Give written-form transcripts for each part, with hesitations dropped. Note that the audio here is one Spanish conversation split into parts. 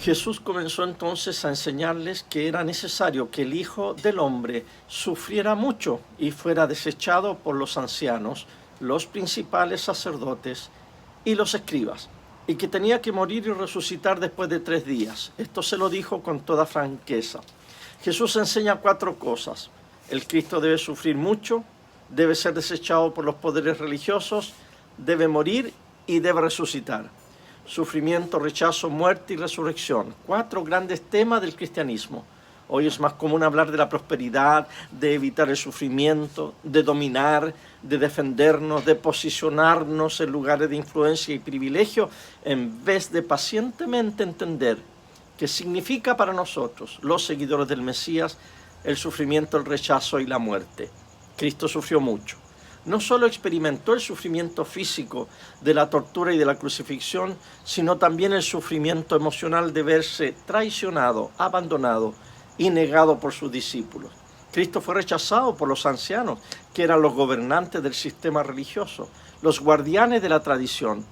Jesús comenzó entonces a enseñarles que era necesario que el Hijo del Hombre sufriera mucho y fuera desechado por los ancianos, los principales sacerdotes y los escribas, y que tenía que morir y resucitar después de 3 días. Esto se lo dijo con toda franqueza. Jesús enseña 4 cosas. El Cristo debe sufrir mucho, debe ser desechado por los poderes religiosos, debe morir y debe resucitar. Sufrimiento, rechazo, muerte y resurrección. 4 grandes temas del cristianismo. Hoy es más común hablar de la prosperidad, de evitar el sufrimiento, de dominar, de defendernos, de posicionarnos en lugares de influencia y privilegio, en vez de pacientemente entender qué significa para nosotros, los seguidores del Mesías, el sufrimiento, el rechazo y la muerte. Cristo sufrió mucho. No solo experimentó el sufrimiento físico de la tortura y de la crucifixión, sino también el sufrimiento emocional de verse traicionado, abandonado y negado por sus discípulos. Cristo fue rechazado por los ancianos, que eran los gobernantes del sistema religioso, los guardianes de la tradición.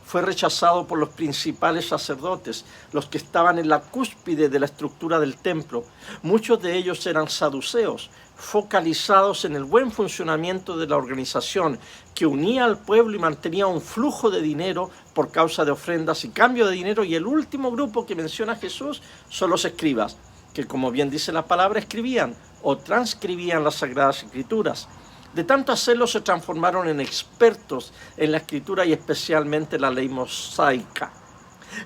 Fue rechazado por los principales sacerdotes, los que estaban en la cúspide de la estructura del templo. Muchos de ellos eran saduceos, focalizados en el buen funcionamiento de la organización, que unía al pueblo y mantenía un flujo de dinero por causa de ofrendas y cambio de dinero. Y el último grupo que menciona Jesús son los escribas, que, como bien dice la palabra, escribían o transcribían las Sagradas Escrituras. De tanto hacerlo se transformaron en expertos en la escritura y especialmente la ley mosaica.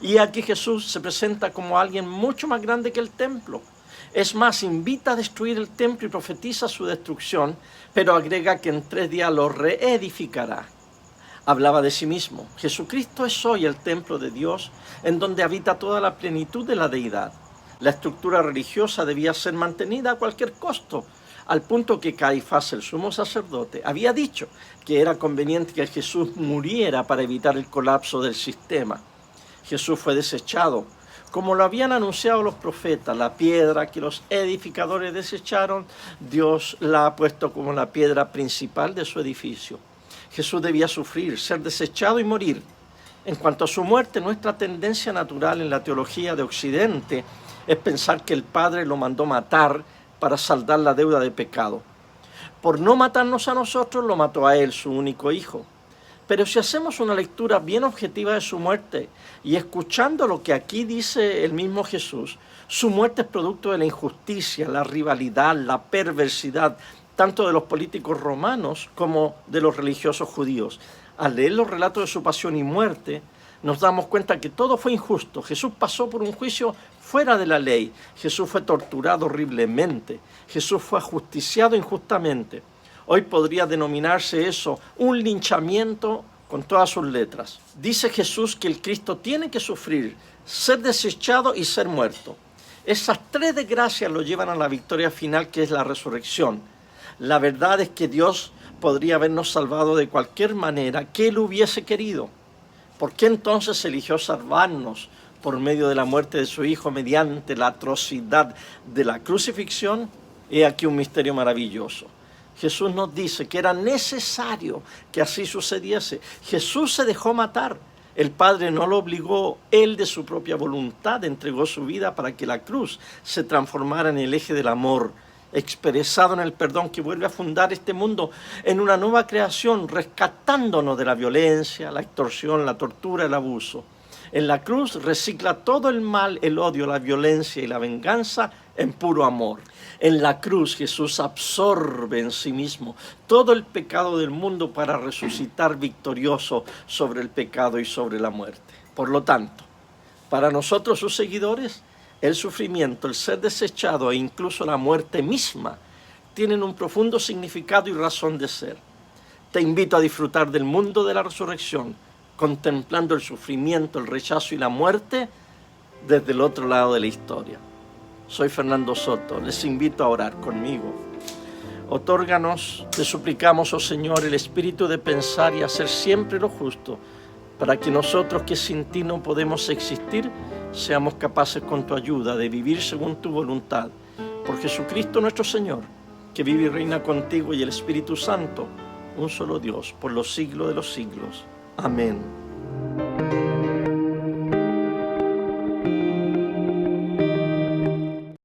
Y aquí Jesús se presenta como alguien mucho más grande que el templo. Es más, invita a destruir el templo y profetiza su destrucción, pero agrega que en 3 días lo reedificará. Hablaba de sí mismo. Jesucristo es hoy el templo de Dios, en donde habita toda la plenitud de la deidad. La estructura religiosa debía ser mantenida a cualquier costo, al punto que Caifás, el sumo sacerdote, había dicho que era conveniente que Jesús muriera para evitar el colapso del sistema. Jesús fue desechado, como lo habían anunciado los profetas. La piedra que los edificadores desecharon, Dios la ha puesto como la piedra principal de su edificio. Jesús debía sufrir, ser desechado y morir. En cuanto a su muerte, nuestra tendencia natural en la teología de Occidente es pensar que el Padre lo mandó matar para saldar la deuda de pecado. Por no matarnos a nosotros, lo mató a él, su único hijo. Pero si hacemos una lectura bien objetiva de su muerte y escuchando lo que aquí dice el mismo Jesús, su muerte es producto de la injusticia, la rivalidad, la perversidad, tanto de los políticos romanos como de los religiosos judíos. Al leer los relatos de su pasión y muerte, nos damos cuenta que todo fue injusto. Jesús pasó por un juicio fuera de la ley. Jesús fue torturado horriblemente. Jesús fue ajusticiado injustamente. Hoy podría denominarse eso un linchamiento con todas sus letras. Dice Jesús que el Cristo tiene que sufrir, ser desechado y ser muerto. Esas 3 desgracias lo llevan a la victoria final, que es la resurrección. La verdad es que Dios podría habernos salvado de cualquier manera que Él hubiese querido. ¿Por qué entonces eligió salvarnos por medio de la muerte de su Hijo mediante la atrocidad de la crucifixión? He aquí un misterio maravilloso. Jesús nos dice que era necesario que así sucediese. Jesús se dejó matar. El Padre no lo obligó, Él de su propia voluntad entregó su vida para que la cruz se transformara en el eje del amor, expresado en el perdón que vuelve a fundar este mundo en una nueva creación, rescatándonos de la violencia, la extorsión, la tortura, el abuso. En la cruz recicla todo el mal, el odio, la violencia y la venganza en puro amor. En la cruz Jesús absorbe en sí mismo todo el pecado del mundo para resucitar victorioso sobre el pecado y sobre la muerte. Por lo tanto, para nosotros sus seguidores, el sufrimiento, el ser desechado e incluso la muerte misma tienen un profundo significado y razón de ser. Te invito a disfrutar del mundo de la resurrección, contemplando el sufrimiento, el rechazo y la muerte desde el otro lado de la historia. Soy Fernando Soto, les invito a orar conmigo. Otórganos, te suplicamos, oh Señor, el espíritu de pensar y hacer siempre lo justo, para que nosotros que sin ti no podemos existir, seamos capaces con tu ayuda de vivir según tu voluntad. Por Jesucristo nuestro Señor, que vive y reina contigo y el Espíritu Santo, un solo Dios, por los siglos de los siglos. Amén.